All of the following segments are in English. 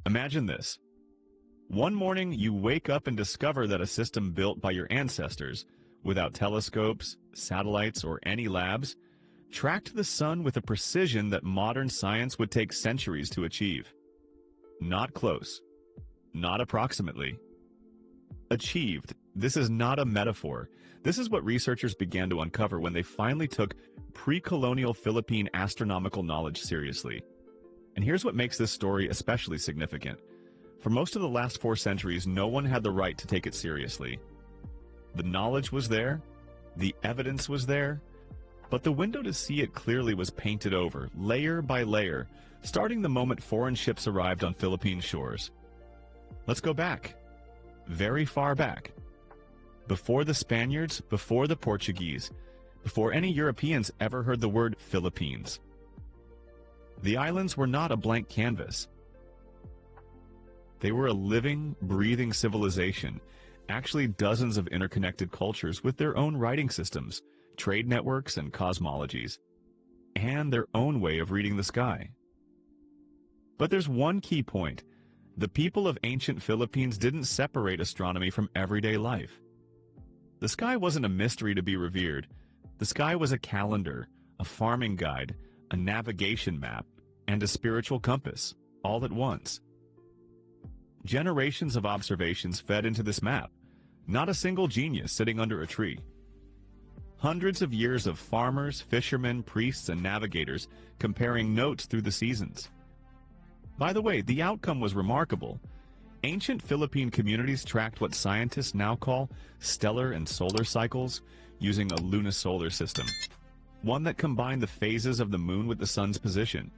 Imagine this. One morning, you wake up and discover that a system built by your ancestors, without telescopes, satellites, or any labs, tracked the sun with a precision that modern science would take centuries to achieve. Not close. Not approximately. Achieved. This is not a metaphor. This is what researchers began to uncover when they finally took pre-colonial Philippine astronomical knowledge seriously. And here's what makes this story especially significant. For most of the last 4 centuries, no one had the right to take it seriously. The knowledge was there, the evidence was there, but the window to see it clearly was painted over, layer by layer, starting the moment foreign ships arrived on Philippine shores. Let's go back. Very far back. Before the Spaniards, before the Portuguese, before any Europeans ever heard the word Philippines. The islands were not a blank canvas. They were a living, breathing civilization, actually dozens of interconnected cultures with their own writing systems, trade networks, and cosmologies, and their own way of reading the sky. But there's one key point. The people of ancient Philippines didn't separate astronomy from everyday life. The sky wasn't a mystery to be revered. The sky was a calendar, a farming guide, a navigation map, and a spiritual compass, all at once. Generations of observations fed into this map, not a single genius sitting under a tree. Hundreds of years of farmers, fishermen, priests, and navigators comparing notes through the seasons. By the way, the outcome was remarkable. Ancient Philippine communities tracked what scientists now call stellar and solar cycles using a lunisolar system, one that combined the phases of the moon with the sun's position.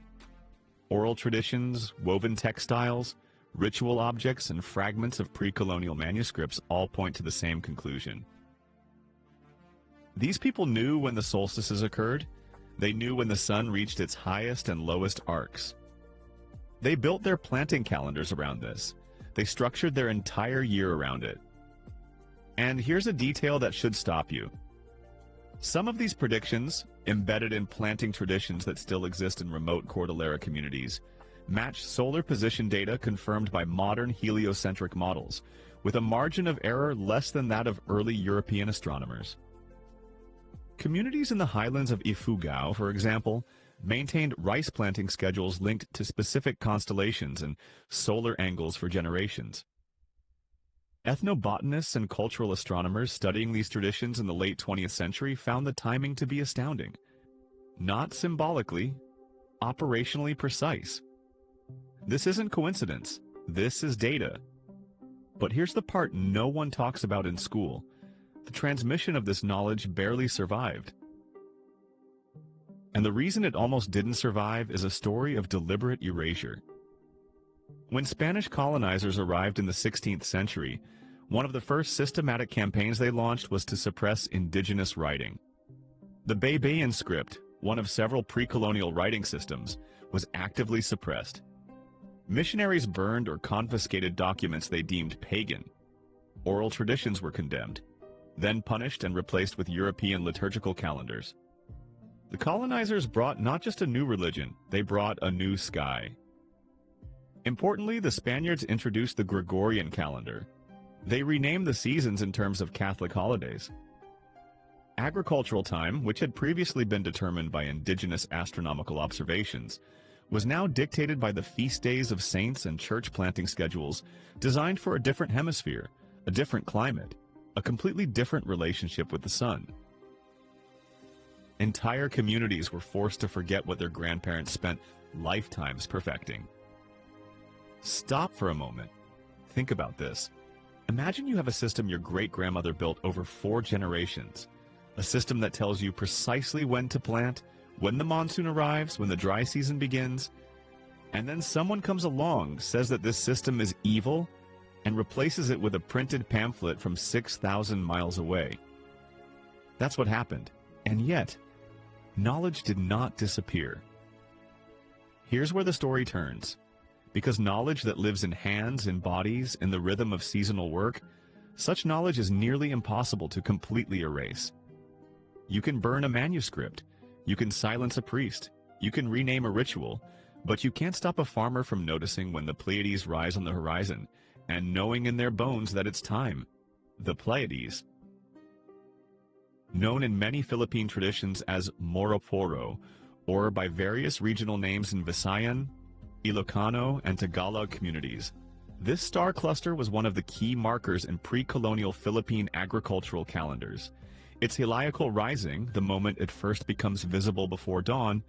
Oral traditions, woven textiles, ritual objects, and fragments of pre-colonial manuscripts all point to the same conclusion. These people knew when the solstices occurred. They knew when the sun reached its highest and lowest arcs. They built their planting calendars around this. They structured their entire year around it. And here's a detail that should stop you. Some of these predictions, embedded in planting traditions that still exist in remote Cordillera communities, match solar position data confirmed by modern heliocentric models, with a margin of error less than that of early European astronomers. Communities in the highlands of Ifugao, for example, maintained rice planting schedules linked to specific constellations and solar angles for generations. Ethnobotanists and cultural astronomers studying these traditions in the late 20th century found the timing to be astounding. Not symbolically, operationally precise. This isn't coincidence. This is data. But here's the part no one talks about in school. The transmission of this knowledge barely survived. And the reason it almost didn't survive is a story of deliberate erasure. When Spanish colonizers arrived in the 16th century, one of the first systematic campaigns they launched was to suppress indigenous writing. The Baybayin script, one of several pre-colonial writing systems, was actively suppressed. Missionaries burned or confiscated documents they deemed pagan. Oral traditions were condemned, then punished and replaced with European liturgical calendars. The colonizers brought not just a new religion, they brought a new sky. Importantly, the Spaniards introduced the Gregorian calendar. They renamed the seasons in terms of Catholic holidays. Agricultural time, which had previously been determined by indigenous astronomical observations, was now dictated by the feast days of saints and church planting schedules designed for a different hemisphere, a different climate, a completely different relationship with the sun. Entire communities were forced to forget what their grandparents spent lifetimes perfecting. Stop for a moment. Think about this. Imagine you have a system your great-grandmother built over 4 generations. A system that tells you precisely when to plant, when the monsoon arrives, when the dry season begins, and then someone comes along, says that this system is evil, and replaces it with a printed pamphlet from 6,000 miles away. That's what happened. And yet, knowledge did not disappear. Here's where the story turns. Because knowledge that lives in hands, in bodies, in the rhythm of seasonal work, such knowledge is nearly impossible to completely erase. You can burn a manuscript, you can silence a priest, you can rename a ritual, But you can't stop a farmer from noticing when the Pleiades rise on the horizon and knowing in their bones that it's time. The Pleiades, known in many Philippine traditions as Moroporo, or by various regional names in Visayan, Ilocano, and Tagalog communities. This star cluster was one of the key markers in pre-colonial Philippine agricultural calendars. Its heliacal rising, the moment it first becomes visible before dawn,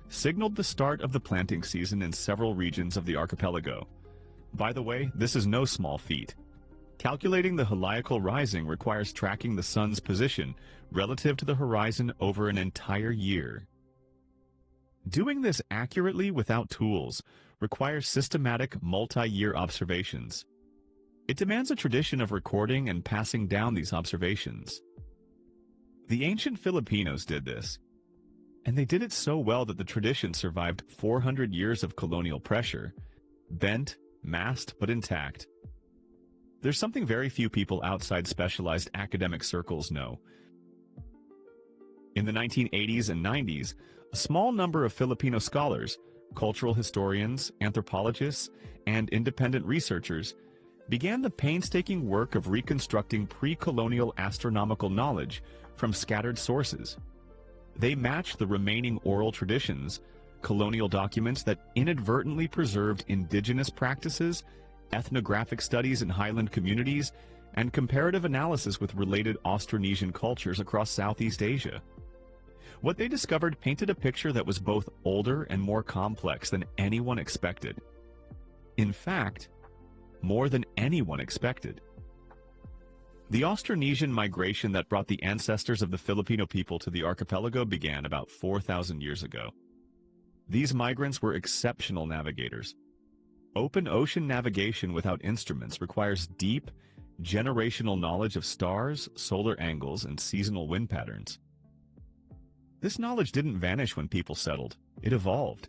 signaled the start of the planting season in several regions of the archipelago. By the way, this is no small feat. Calculating the heliacal rising requires tracking the sun's position relative to the horizon over an entire year. Doing this accurately without tools requires systematic multi-year observations. It demands a tradition of recording and passing down these observations. The ancient Filipinos did this, and they did it so well that the tradition survived 400 years of colonial pressure, bent, masked, but intact. There's something very few people outside specialized academic circles know. In the 1980s and 90s, a small number of Filipino scholars, cultural historians, anthropologists, and independent researchers began the painstaking work of reconstructing pre-colonial astronomical knowledge from scattered sources. They matched the remaining oral traditions, colonial documents that inadvertently preserved indigenous practices, ethnographic studies in highland communities, and comparative analysis with related Austronesian cultures across Southeast Asia. What they discovered painted a picture that was both older and more complex than anyone expected. In fact, more than anyone expected. The Austronesian migration that brought the ancestors of the Filipino people to the archipelago began about 4,000 years ago. These migrants were exceptional navigators. Open ocean navigation without instruments requires deep, generational knowledge of stars, solar angles, and seasonal wind patterns. This knowledge didn't vanish when people settled. It evolved.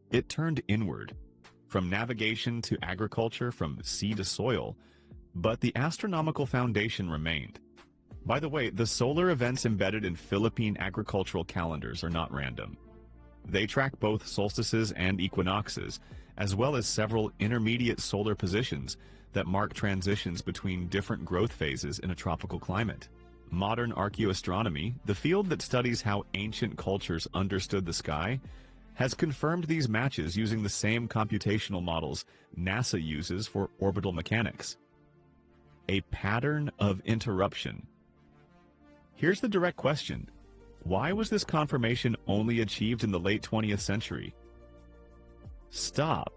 It turned inward, from navigation to agriculture, from sea to soil, but the astronomical foundation remained. By the way, the solar events embedded in Philippine agricultural calendars are not random. They track both solstices and equinoxes, as well as several intermediate solar positions that mark transitions between different growth phases in a tropical climate. Modern archaeoastronomy, the field that studies how ancient cultures understood the sky, has confirmed these matches using the same computational models NASA uses for orbital mechanics. A pattern of interruption. Here's the direct question. Why was this confirmation only achieved in the late 20th century? Stop.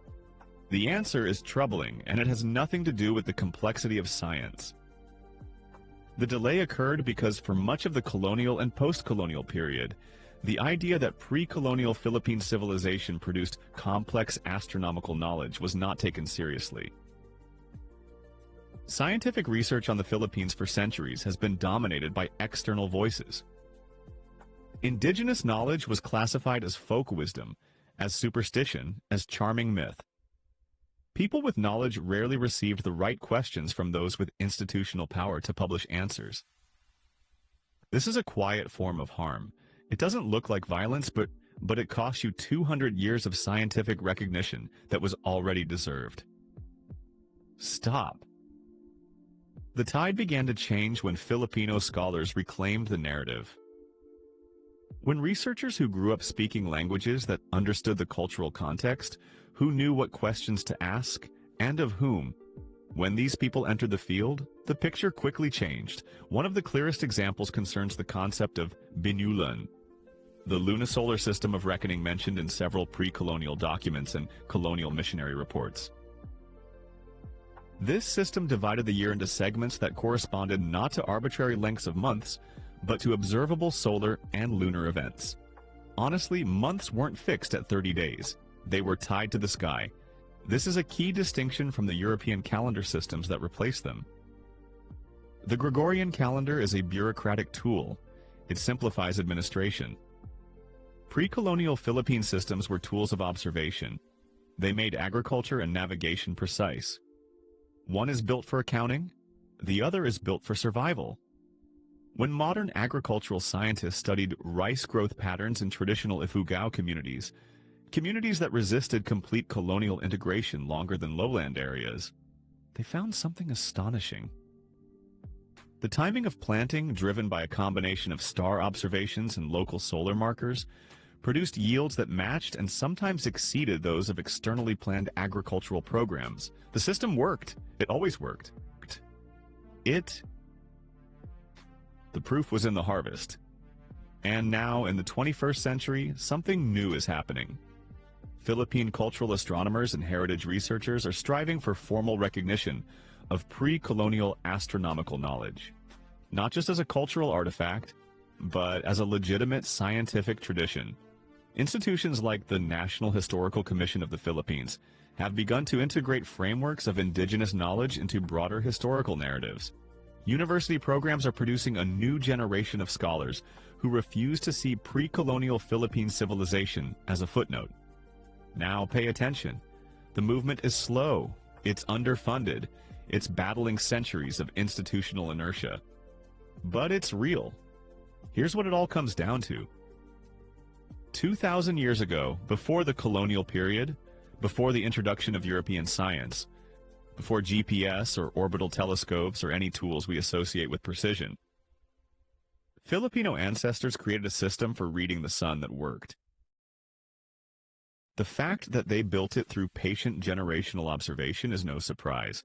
The answer is troubling, and it has nothing to do with the complexity of science. The delay occurred because for much of the colonial and post-colonial period, the idea that pre-colonial Philippine civilization produced complex astronomical knowledge was not taken seriously. Scientific research on the Philippines for centuries has been dominated by external voices. Indigenous knowledge was classified as folk wisdom, as superstition, as charming myth. People with knowledge rarely received the right questions from those with institutional power to publish answers. This is a quiet form of harm. It doesn't look like violence, but it costs you 200 years of scientific recognition that was already deserved. Stop. The tide began to change when Filipino scholars reclaimed the narrative. When researchers who grew up speaking languages that understood the cultural context, who knew what questions to ask, and of whom, when these people entered the field, the picture quickly changed. One of the clearest examples concerns the concept of binulan, the lunisolar system of reckoning mentioned in several pre-colonial documents and colonial missionary reports. This system divided the year into segments that corresponded not to arbitrary lengths of months, but to observable solar and lunar events. Honestly, months weren't fixed at 30 days. They were tied to the sky. This is a key distinction from the European calendar systems that replaced them. The Gregorian calendar is a bureaucratic tool. It simplifies administration. Pre-colonial Philippine systems were tools of observation. They made agriculture and navigation precise. One is built for accounting, the other is built for survival. When modern agricultural scientists studied rice growth patterns in traditional Ifugao communities, Communities that resisted complete colonial integration longer than lowland areas, they found something astonishing. The timing of planting, driven by a combination of star observations and local solar markers, produced yields that matched and sometimes exceeded those of externally planned agricultural programs. The system worked. It always worked. The proof was in the harvest. And now, in the 21st century, something new is happening. Philippine cultural astronomers and heritage researchers are striving for formal recognition of pre-colonial astronomical knowledge, not just as a cultural artifact, but as a legitimate scientific tradition. Institutions like the National Historical Commission of the Philippines have begun to integrate frameworks of indigenous knowledge into broader historical narratives. University programs are producing a new generation of scholars who refuse to see pre-colonial Philippine civilization as a footnote. Now pay attention. The movement is slow, it's underfunded, it's battling centuries of institutional inertia. But it's real. Here's what it all comes down to. 2,000 years ago, before the colonial period, before the introduction of European science, before GPS or orbital telescopes or any tools we associate with precision, Filipino ancestors created a system for reading the sun that worked. The fact that they built it through patient generational observation is no surprise.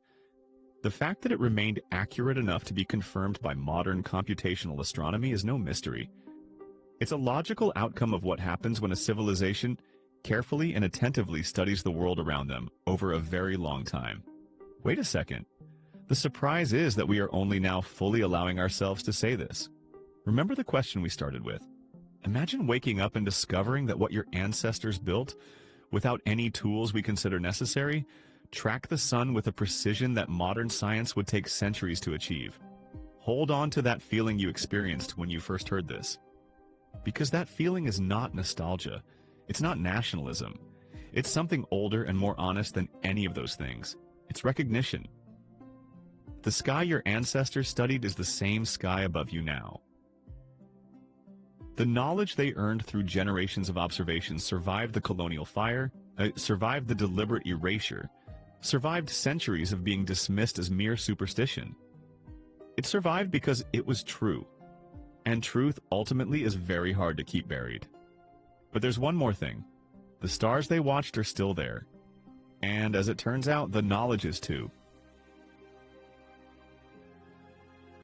The fact that it remained accurate enough to be confirmed by modern computational astronomy is no mystery. It's a logical outcome of what happens when a civilization carefully and attentively studies the world around them over a very long time. Wait a second. The surprise is that we are only now fully allowing ourselves to say this. Remember the question we started with. Imagine waking up and discovering that what your ancestors built, without any tools we consider necessary, track the sun with a precision that modern science would take centuries to achieve. Hold on to that feeling you experienced when you first heard this. Because that feeling is not nostalgia. It's not nationalism. It's something older and more honest than any of those things. It's recognition. The sky your ancestors studied is the same sky above you now. The knowledge they earned through generations of observation survived the colonial fire, survived the deliberate erasure, survived centuries of being dismissed as mere superstition. It survived because it was true. And truth ultimately is very hard to keep buried. But there's one more thing. The stars they watched are still there. And as it turns out, the knowledge is too.